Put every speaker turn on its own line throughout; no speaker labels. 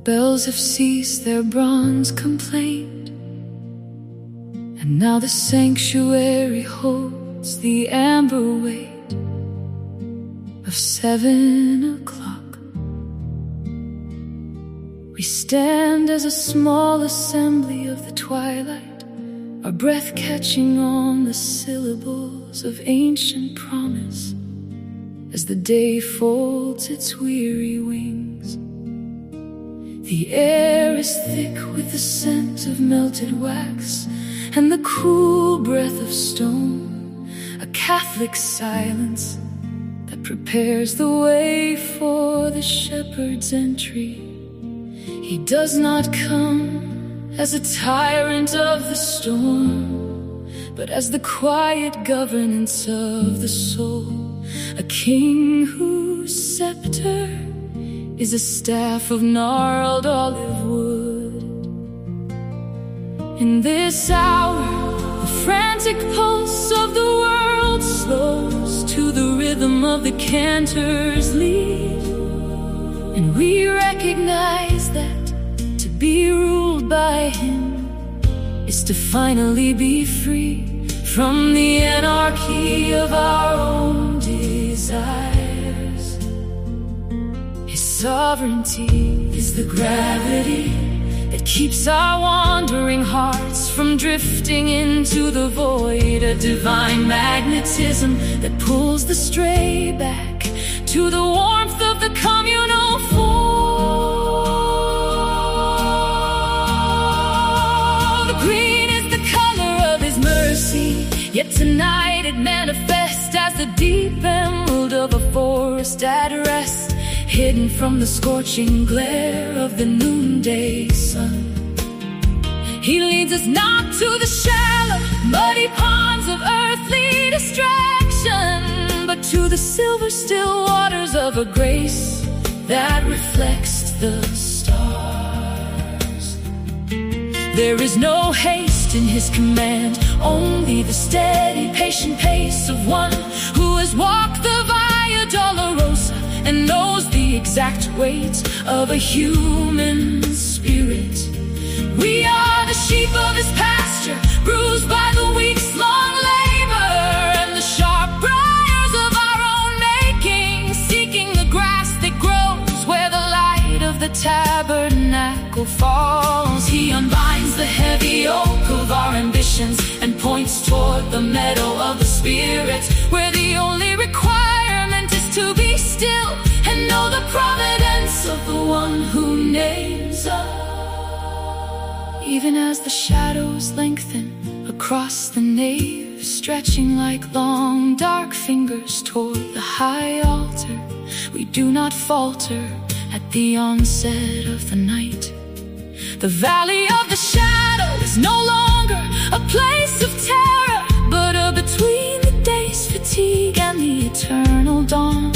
bells have ceased their bronze complaint, and now the sanctuary holds the amber weight of 7 o'clock. We stand as a small assembly of the twilight, our breath catching on the syllables of ancient promise as the day folds its weary wings. The air is thick with the scent of melted wax and the cool breath of stone, a Catholic silence that prepares the way for the shepherd's entry. He does not come as a tyrant of the storm, but as the quiet governance of the soul, a king whose scepter is a staff of gnarled olive wood. In this hour, the frantic pulse of the world slows to the rhythm of the cantor's lead, and we recognize that to be ruled by him is to finally be free from the anarchy of our own desires. His sovereignty is the gravity that keeps our wandering hearts from drifting into the void, a divine magnetism that pulls the stray back to the warmth of the communal fold. The green is the color of his mercy, yet tonight it manifests as the deep emerald of a forest at rest, hidden from the scorching glare of the noonday sun. He leads us not to the shallow, muddy ponds of earthly distraction, but to the silver still waters of a grace that reflects the stars. There is no haste in his command, only the steady, patient pace of one who has walked the Via Dolorosa and knows the exact weight of a human spirit. We are the sheep of his pasture, bruised by the week's long labor and the sharp briars of our own making, seeking the grass that grows where the light of the tabernacle falls. He unbinds the heavy yoke of our ambitions and points toward the meadow of the spirit, where the only requirement is to be still and know the providence of the one who names us. Even as the shadows lengthen across the nave, stretching like long dark fingers toward the high altar, we do not falter at the onset of the night. The valley of the shadow is no longer a place of terror, but a between the day's fatigue and the eternal dawn.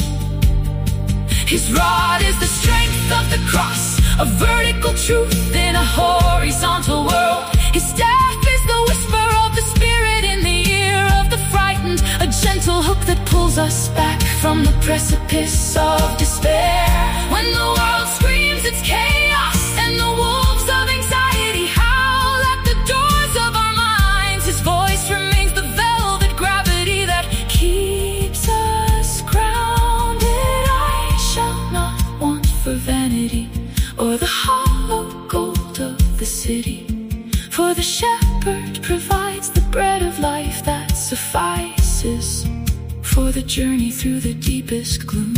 His rod is the strength of the cross, a vertical truth in a horizontal world. His staff is the whisper of the spirit in the ear of the frightened, a gentle hook that pulls us back from the precipice of despair. When the world screams its chaos and the wolves of anxiety howl at the doors of our minds, his voice remains the velvet gravity that keeps us grounded. I shall not want for vanity or the hollow gold of the city, for the shepherd provides the bread of life that suffices for the journey through the deepest gloom.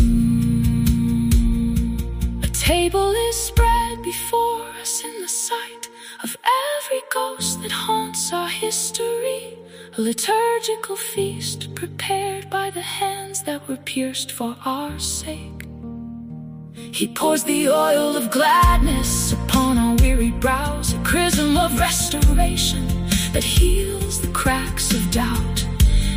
A table is spread before us in the sight of every ghost that haunts our history, a liturgical feast prepared by the hands that were pierced for our sake. He pours the oil of gladness upon our weary brows, a chrism of restoration that heals the cracks of doubt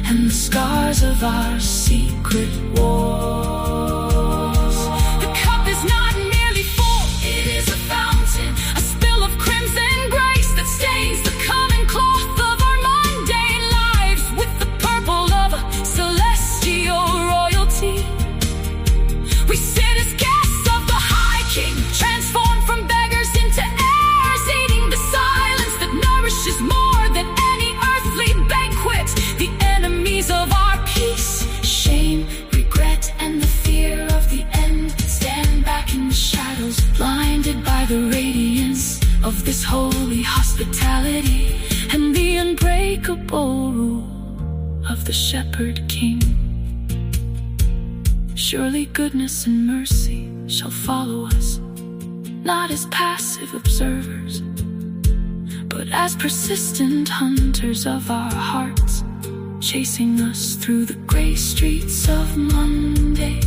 and the scars of our secret wars. The cup is not merely full, it is a fountain, a spill of crimson grace that stains the common cloth of our mundane lives with the purple of a celestial royalty. We sit as guests of the High King, transformed from beggars are the radiance of this holy hospitality and the unbreakable rule of the Shepherd King. Surely goodness and mercy shall follow us, not as passive observers, but as persistent hunters of our hearts, chasing us through the gray streets of Monday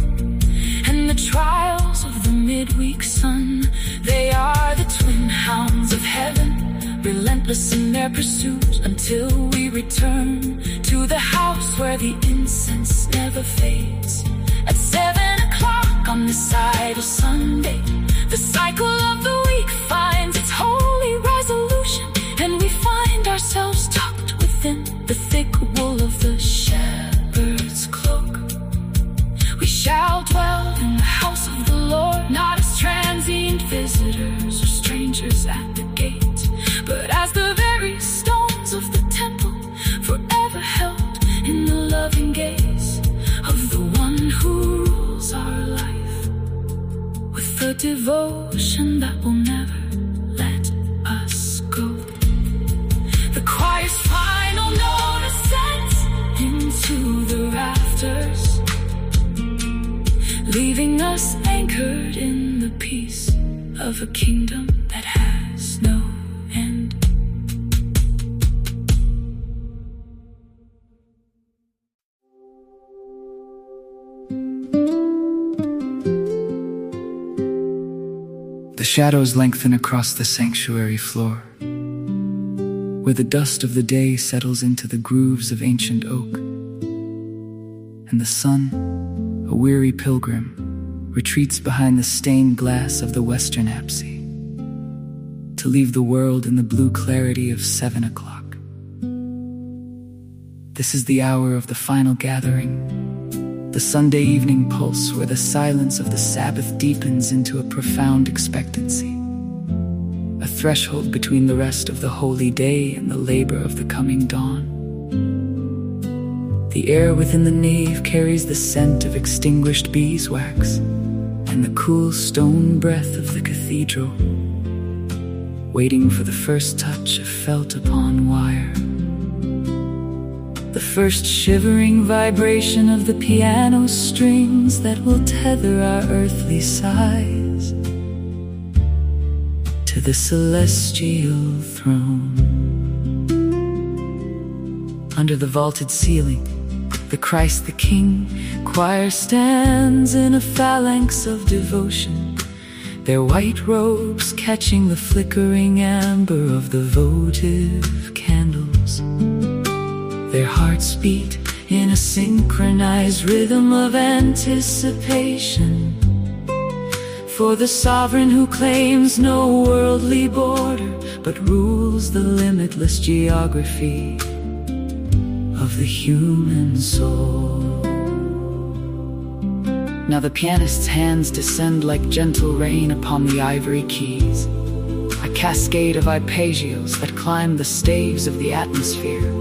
and the trials of the midweek sun. They are the twin hounds of heaven, relentless in their pursuit, until we return to the house where the incense never fades. At 7 o'clock on this side of Sunday, the cycle of the week finds its holy resolution, and we find ourselves tucked within the thick wool of the shepherd's cloak. We shall dwell in the house of the Lord, not as transient visitors or strangers at the gate, but as the very stones of the temple, forever held in the loving gaze of the one who rules our life, with a devotion that will never let us go. The choir's final note ascends into the rafters, leaving us anchored in the peace of a kingdom that has no end. The shadows lengthen across the sanctuary floor, where the dust of the day settles into the grooves of ancient oak, and the sun, a weary pilgrim, retreats behind the stained glass of the western apse, to leave the world in the blue clarity of 7 o'clock. This is the hour of the final gathering, the Sunday evening pulse, where the silence of the Sabbath deepens into a profound expectancy, a threshold between the rest of the holy day and the labor of the coming dawn. The air within the nave carries the scent of extinguished beeswax and the cool stone breath of the cathedral, waiting for the first touch of felt upon wire, the first shivering vibration of the piano strings that will tether our earthly sighs to the celestial throne. Under the vaulted ceiling, the Christ the King choir stands in a phalanx of devotion, their white robes catching the flickering amber of the votive candles. Their hearts beat in a synchronized rhythm of anticipation for the sovereign who claims no worldly border, but rules the limitless geography of the human soul. Now the pianist's hands descend like gentle rain upon the ivory keys, a cascade of arpeggios that climb the staves of the atmosphere,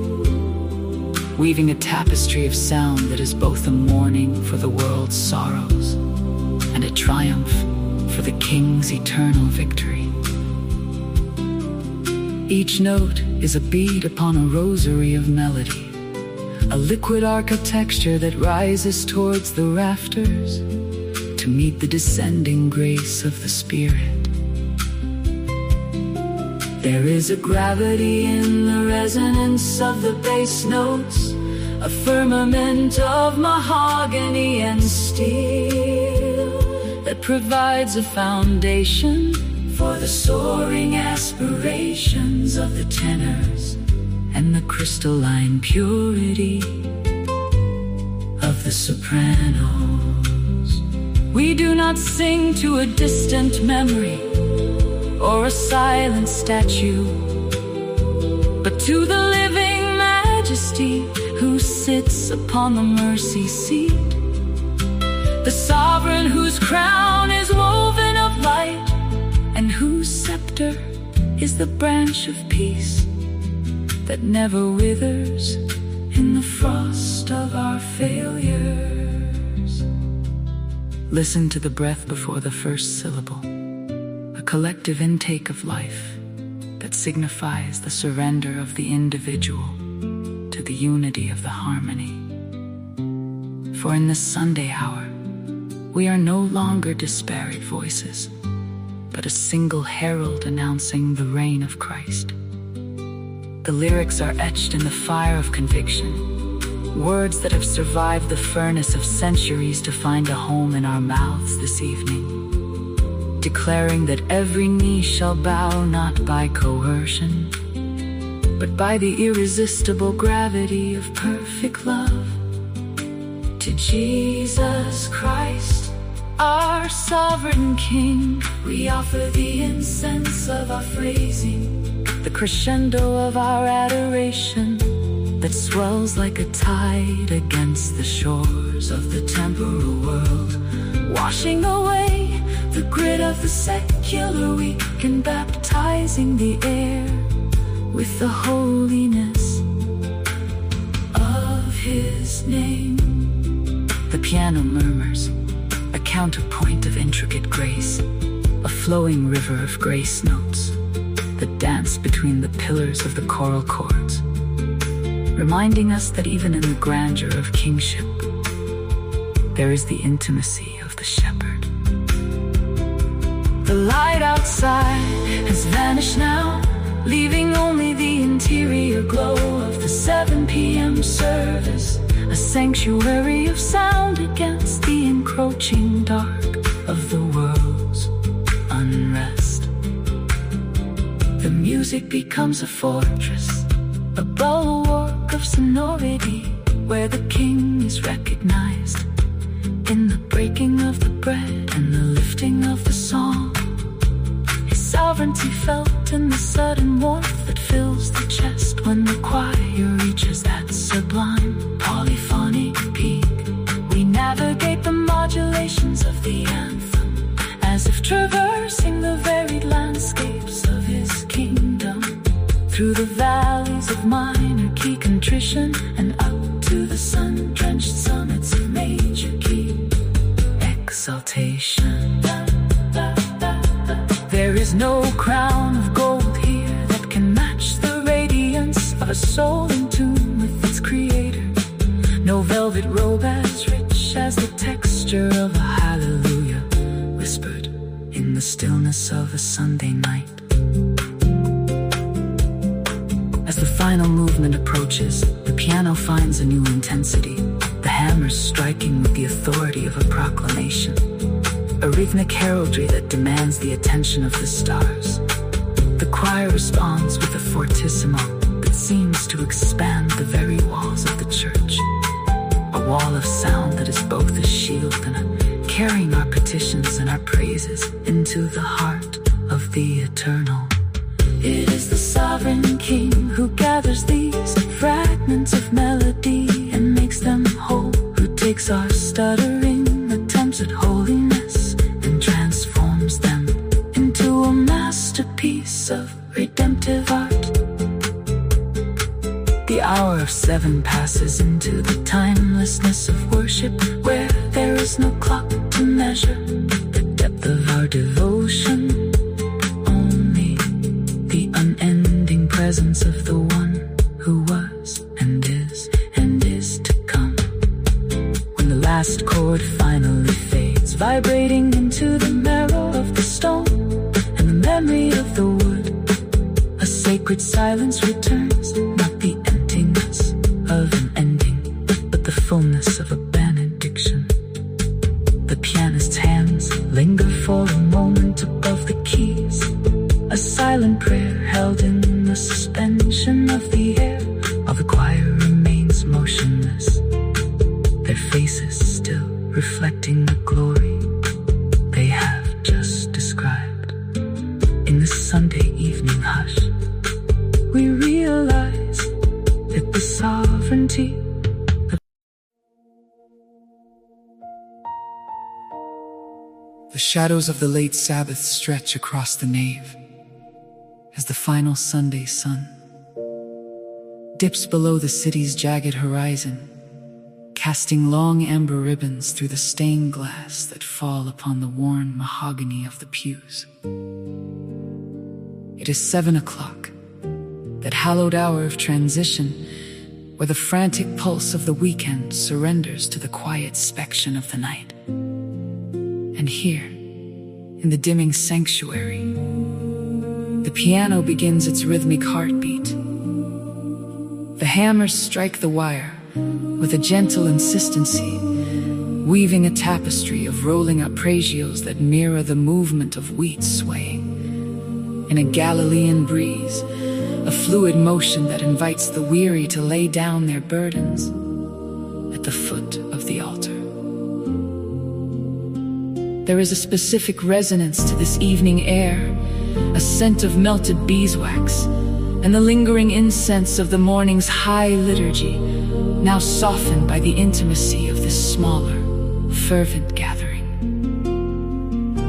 weaving a tapestry of sound that is both a mourning for the world's sorrows and a triumph for the King's eternal victory. Each note is a bead upon a rosary of melody, a liquid architecture that rises towards the rafters to meet the descending grace of the Spirit. There is a gravity in the resonance of the bass notes, a firmament of mahogany and steel that provides a foundation for the soaring aspirations of the tenors and the crystalline purity of the sopranos. We do not sing to a distant memory or a silent statue, but to the living majesty who sits upon the mercy seat, the sovereign whose crown is woven of light and whose scepter is the branch of peace that never withers in the frost of our failures. Listen to the breath before the first syllable, a collective intake of life that signifies the surrender of the individual to the unity of the harmony. For in this Sunday hour, we are no longer disparate voices, but a single herald announcing the reign of Christ. The lyrics are etched in the fire of conviction, words that have survived the furnace of centuries to find a home in our mouths this evening, declaring that every knee shall bow not by coercion, but by the irresistible gravity of perfect love. To Jesus Christ, our sovereign King, we offer the incense of our praising, the crescendo of our adoration that swells like a tide against the shores of the temporal world, washing away the grit of the secular week and baptizing the air with the holiness of His name. The piano murmurs, a counterpoint of intricate grace, a flowing river of grace notes that dance between the pillars of the choral chords, reminding us that even in the grandeur of kingship, there is the intimacy of the shepherd. The light outside has vanished now, leaving only the interior glow of the 7 p.m. service, a sanctuary of sound against the encroaching dark of the world's unrest. The music becomes a fortress, a bulwark of sonority, where the King is recognized in the breaking of the bread and the lifting of the song. His sovereignty felt in the sudden warmth that fills the chest when the choir reaches that sublime polyphonic peak. We navigate the modulations of the anthem, as if traversing the varied landscapes of His kingdom, through the valleys of minor key contrition and up to the sun-drenched summits of major key exaltation. There is no crown of gold here that can match the radiance of a soul in tune with its creator. No velvet robe as rich as the texture of a hallelujah whispered in the stillness of a Sunday night. As the final movement approaches, the piano finds a new intensity, the hammers striking with the authority of a proclamation, a rhythmic heraldry that demands the attention of the stars. The choir responds with a fortissimo that seems to expand the very walls of the church, a wall of sound that is both a shield and a carrying our petitions and our praises into the heart of the eternal. It is the sovereign King who gathers these fragments of melody and makes them whole, who takes our stuttering attempts at holiness and transforms them into a masterpiece of redemptive art. The hour of 7 passes into the timelessness of worship, where there is no clock to measure the depth of our devotion, only the unending presence of the one who was and is to come. When the last chord finally fades, vibrating into the marrow of the stone and the memory of the wood, a sacred silence returns, not the emptiness of an ending, but the fullness of a benediction. The pianist's hands linger for a moment above the keys, a silent prayer held in the suspension of the air, while the choir remains motionless, their faces still reflecting the glory they have just described. In this Sunday evening hush, we realize that the sovereignty of the shadows of the late Sabbath stretch across the nave as the final Sunday sun dips below the city's jagged horizon,
casting long amber ribbons through the stained glass that fall upon the worn mahogany of the pews. It is 7 o'clock, that hallowed hour of transition, where the frantic pulse of the weekend surrenders to the quiet spection of the night. And here, in the dimming sanctuary, the piano begins its rhythmic heartbeat. The hammers strike the wire with a gentle insistency, weaving a tapestry of rolling arpeggios that mirror the movement of wheat swaying. In a Galilean breeze, a fluid motion that invites the weary to lay down their burdens at the foot of the altar. There is a specific resonance to this evening air, a scent of melted beeswax, and the lingering incense of the morning's high liturgy, now softened by the intimacy of this smaller, fervent gathering.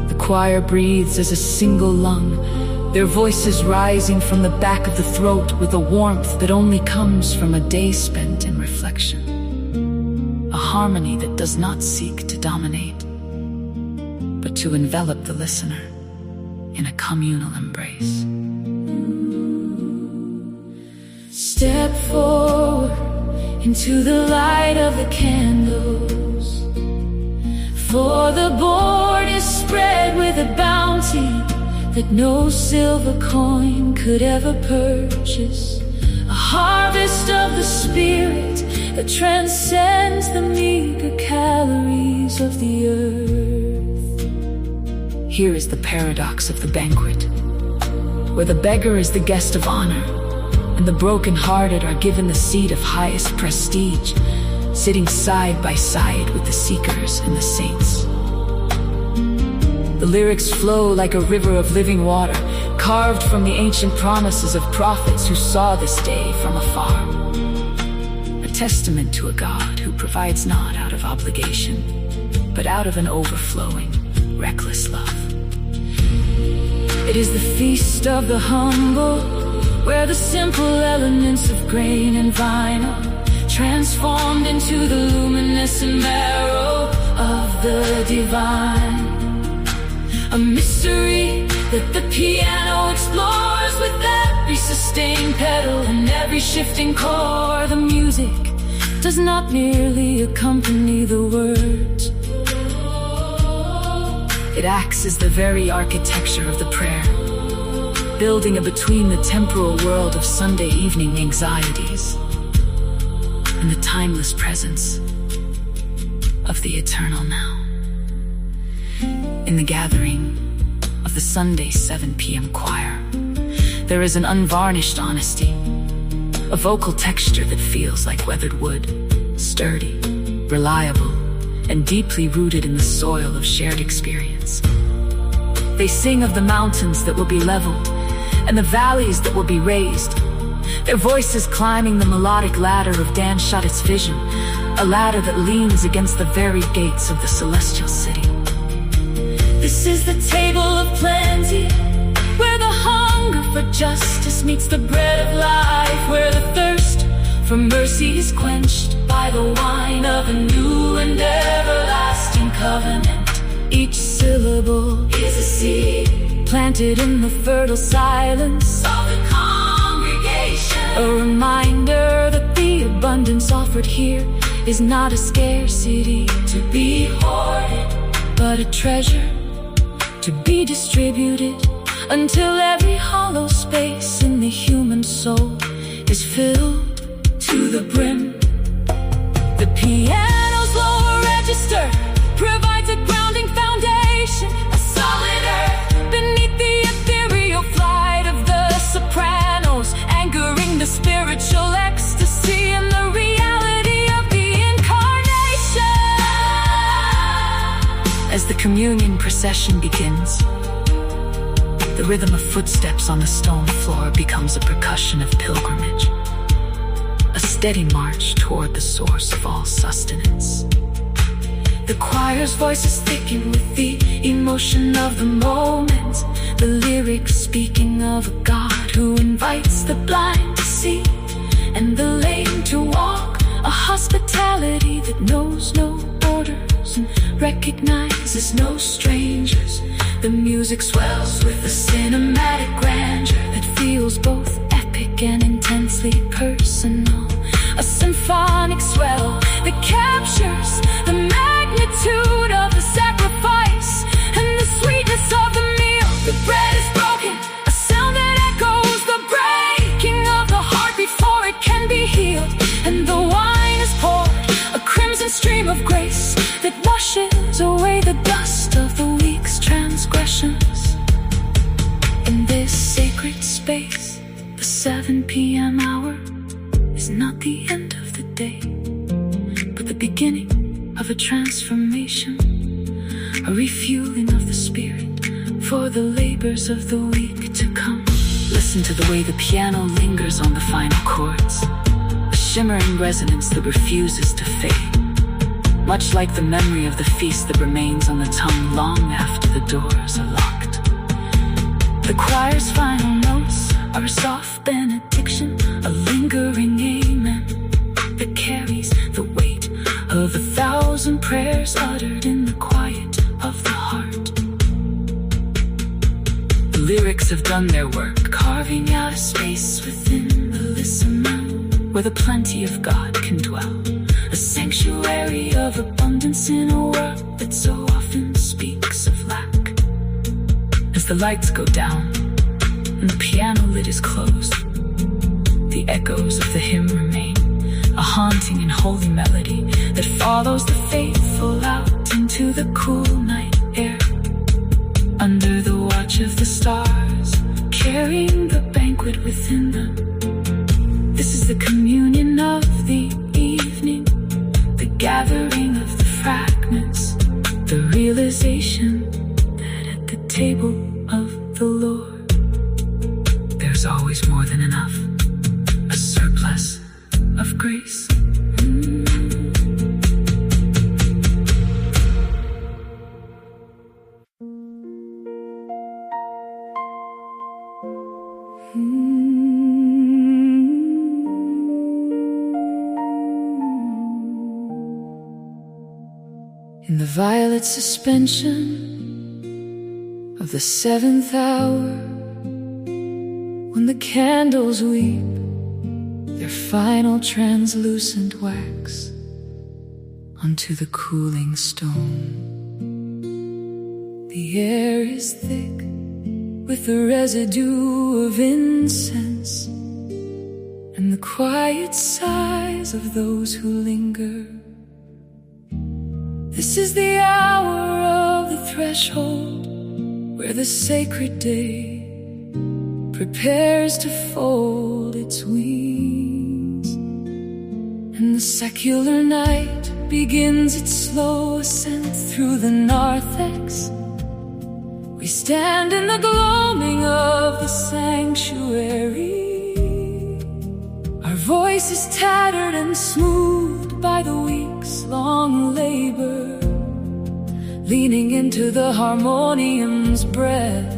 The choir breathes as a single lung, their voices rising from the back of the throat with a warmth that only comes from a day spent in reflection. A harmony that does not seek to dominate, but to envelop the listener in a communal embrace. Step forward into the light of the candles, for the board is spread with a bounty that no silver coin could ever purchase. A harvest of the spirit that transcends the meager calories of the earth. Here is the paradox of the banquet, where the beggar is the guest of honor, and the broken-hearted are given the seat of highest prestige, sitting side by side with the seekers and the saints. The lyrics flow like a river of living water, carved from the ancient promises of prophets who saw this day from afar. A testament to a God who provides not out of obligation, but out of an overflowing, reckless love. It is the feast of the humble, where the simple elements of grain and vine are transformed into the luminescent marrow of the divine. A mystery that the piano explores with every sustained pedal and every shifting chord. The music does not merely accompany the words. It acts as the very architecture of the prayer, building a between the temporal world of Sunday evening anxieties and the timeless presence of the eternal now. In the gathering of the Sunday 7 p.m. choir, there is an unvarnished honesty, a vocal texture that feels like weathered wood, sturdy, reliable, and deeply rooted in the soil of shared experience. They sing of the mountains that will be leveled and the valleys that will be raised, their voices climbing the melodic ladder of Dan Schutt's vision, a ladder that leans against the very gates of the celestial city. This is the table of plenty, where the hunger for justice meets the bread of life, where the thirst for mercy is quenched by the wine of a new and everlasting covenant. Each syllable is a seed planted in the fertile silence of the congregation, a reminder that the abundance offered here is not a scarcity to be hoarded, but a treasure to be distributed until every hollow space in the human soul is filled to the brim. The piano's lower register provides a grounding foundation, a solid earth beneath the ethereal flight of the sopranos, anchoring the spiritual ecstasy and the reality of the incarnation. As the communion procession begins, the rhythm of footsteps on the stone floor becomes a percussion of pilgrimage, a steady march toward the source of all sustenance. The choir's voices thicken with the emotion of the moment, the lyrics speaking of a God who invites the blind to see and the lame to walk, a
hospitality that knows no borders and recognizes no strangers. The music swells with a cinematic grandeur that feels both epic and intensely personal. A symphonic swell that captures the magnitude of the sacrifice and the sweetness of the meal. The bread is broken, a sound that echoes the breaking of the heart before it can be healed. And the wine is poured, a crimson stream of grace that washes away the dust of the week's transgressions. In this sacred space, the 7 p.m. hour is not the end of the day, but the beginning of a transformation, a refueling of the spirit for the labors of the week to come.
Listen to the way the piano lingers on the final chords, a shimmering resonance that refuses to fade, much like the memory of the feast that remains on the tongue long after the doors are locked. The choir's final notes are a soft benediction, a lingering amen that carries the weight of 1,000 prayers uttered in the quiet of the heart. The lyrics have done their work, carving out a space within the listener where the plenty of God can dwell, a sanctuary of abundance in a world that so often speaks of lack. As the lights go down and the piano lid is closed, the echoes of the hymn remain, a haunting and holy melody that follows the faithful out into the cool night air. Under the watch of the stars, carrying the banquet within them. This is the communion of the evening, the gathering of the fragments, the realization that at the table of the Lord there's always more than enough, a surplus of grace.
In the violet suspension of the 7th hour, when the candles weep their final translucent wax onto the cooling stone, the air is thick with the residue of incense and the quiet sighs of those who linger. This is the hour of the threshold where the sacred day prepares to fold its wings, and the secular night begins its slow ascent through the narthex. We stand in the gloaming of the sanctuary, our voices tattered and smoothed by the week's long labor, leaning into the harmonium's breath,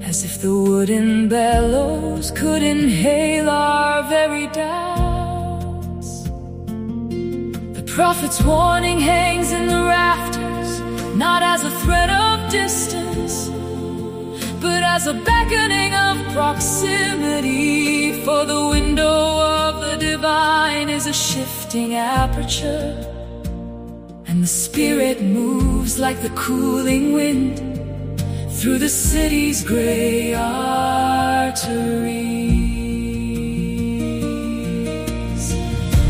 as if the wooden bellows could inhale our very doubts. The prophet's warning hangs in the rafters, not as a threat of distance, but as a beckoning of proximity. For the window of the divine is a shifting aperture, and the Spirit moves like the cooling wind through the city's gray arteries.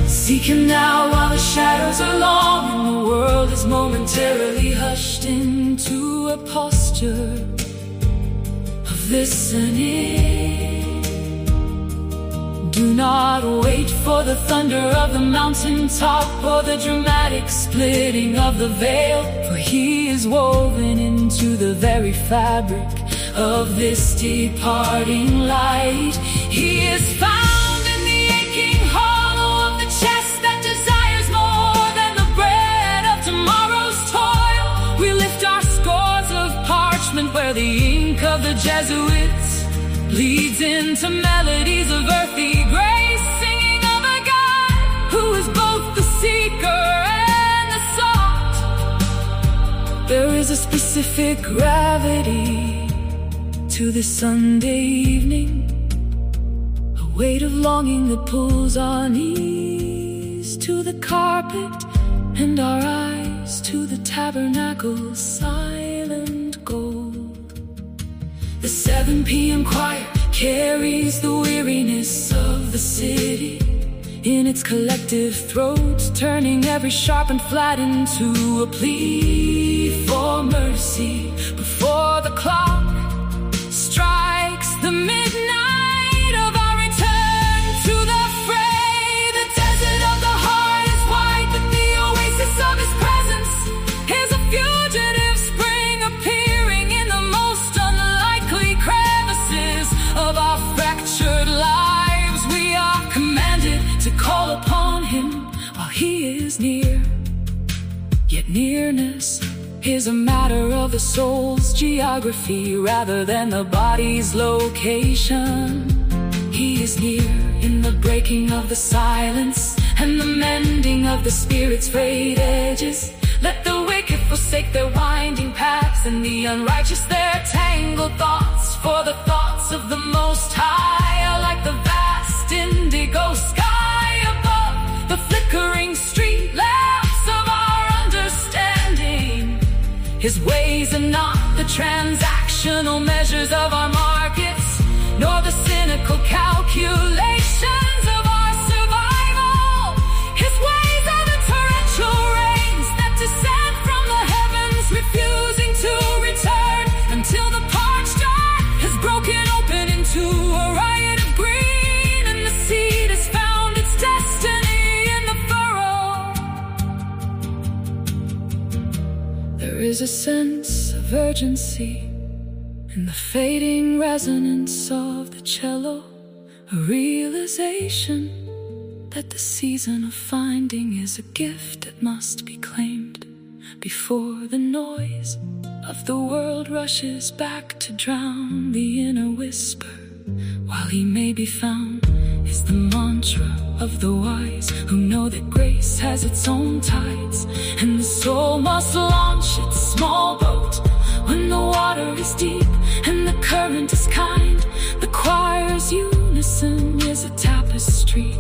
Seek Him now while the shadows are long and the world is momentarily hushed into a posture of listening. Do not wait for the thunder of the mountaintop or the dramatic splitting of the veil, for He is woven into the very fabric of this departing light. He is found in the aching hollow of the chest that desires more than the bread of tomorrow's toil. We lift our scores of parchment where the ink of the Jesuits bleeds into melodies of earthy grace, singing of a God who is both There is a specific gravity to this Sunday evening, a weight of longing that pulls our knees to the carpet and our eyes to the tabernacle's silent gold. The 7 p.m. choir carries the weariness of the city in its collective throats, turning every sharp and flat into a plea for mercy before the clock strikes the midnight of our return to the fray. The desert of the heart is white, but the oasis of his presence is a fugitive spring appearing in the most unlikely crevices of our fractured lives. We are commanded to call upon him while he is near. Yet nearness is a matter of the soul's geography rather than the body's location. He is near in the breaking of the silence and the mending of the spirit's frayed edges. Let the wicked forsake their winding paths and the unrighteous their tangled thoughts, for the thoughts of the Most High are like the vast indigo sky above the flickering street lamps of our understanding. His ways are not the transactional measures of our markets, nor the cynical calculations of our survival. His ways are the torrential rains that descend from the heavens, refusing to return until the parched earth has broken open into a riot of green, and the seed has found its destiny in the furrow. There is a sense of urgency in the fading resonance of the cello, a realization that the season of finding is a gift that must be claimed before the noise of the world rushes back to drown the inner whisper. While he may be found is the mantra of the wise, who know that grace has its own tides, and the soul must launch its small boat when the water is deep and the current is kind. The choir's unison is a tapestry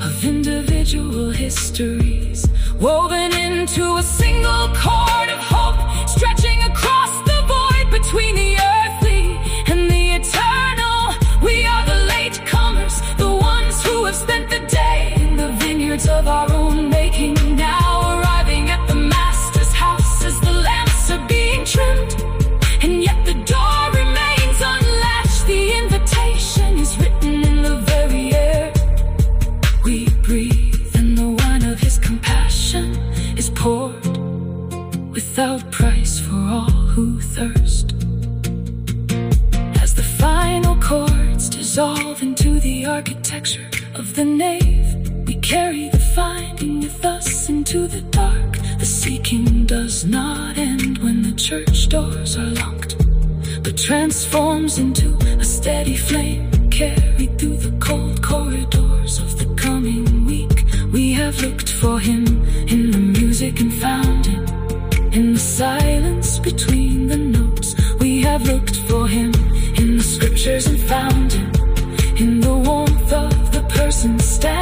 of individual histories, woven into a single chord of hope, stretching across the void between the earthly and the eternal. We are the latecomers, the ones who have spent the day in the vineyards of our own making, now arriving at the Master's house as the lamps are being trimmed. And yet the door remains unlatched, the invitation is written in the very air we breathe, and the wine of his compassion is poured without price for all who thirst. As the final chords dissolve into the architecture of the nave, we carry the finding with us into the dark. The seeking does not end when the church doors are locked, but transforms into a steady flame carried through the cold corridors of the coming week. We have looked for him in the music and found him in the silence between the notes. We have looked for him in the scriptures and found him in the warmth of the person standing